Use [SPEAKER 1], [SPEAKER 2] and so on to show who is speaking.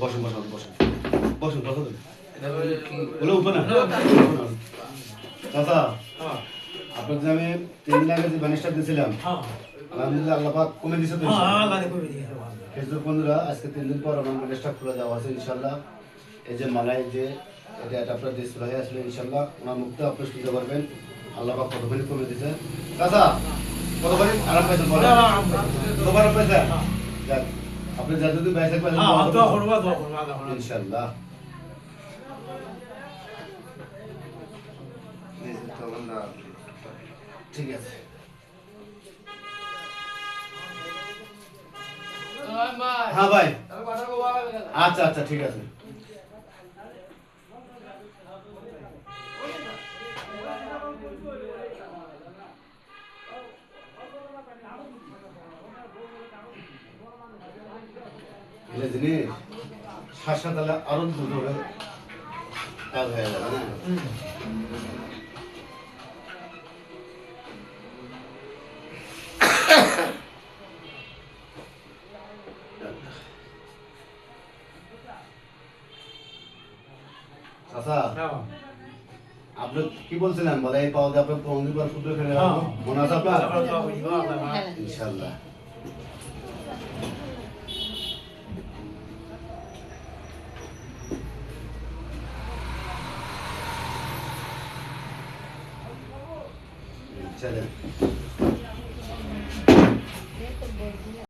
[SPEAKER 1] বসুন বসুন বসুন বসুন কথা বলে উঠবে না দাদা আপনার যে আমি 3 দিন আগে যে বানিশটা দিয়েছিলাম আলহামদুলিল্লাহ আল্লাহ পাক কমে দিয়েছে তো ফেসবুক বন্ধুরা আজকে 3 দিন পর আমার বানিশটা খুলে দেওয়া আছে ইনশাআল্লাহ। এই যে মালাই যে এটা আপনার ডিসপ্লে হয়ে আসলে ইনশাআল্লাহ ওনার মুখটা আপনি শুনতে পারবেন। আল্লাহ পাক কতখানি কমে দিয়েছে দাদা কতখানি আরাম পাইছেন বলেন কতবার আরাম পাইছেন যাক আপনি যতদিন বাইসে পাইছেন দোয়া করব ইনশাআল্লাহ। ঠিক আছে হ্যাঁ ভাই আচ্ছা আচ্ছা ঠিক আছে জিনিস হাসপাতালে আরো দ্রুত কাজ হয়ে যাবে না আচ্ছা আপনি কি বলছিলেন বলে এই পাওয়া আপনার অঙ্গীকার সূত্র ফেলে মনে আছে আপনার ইনশাআল্লাহ। চলেন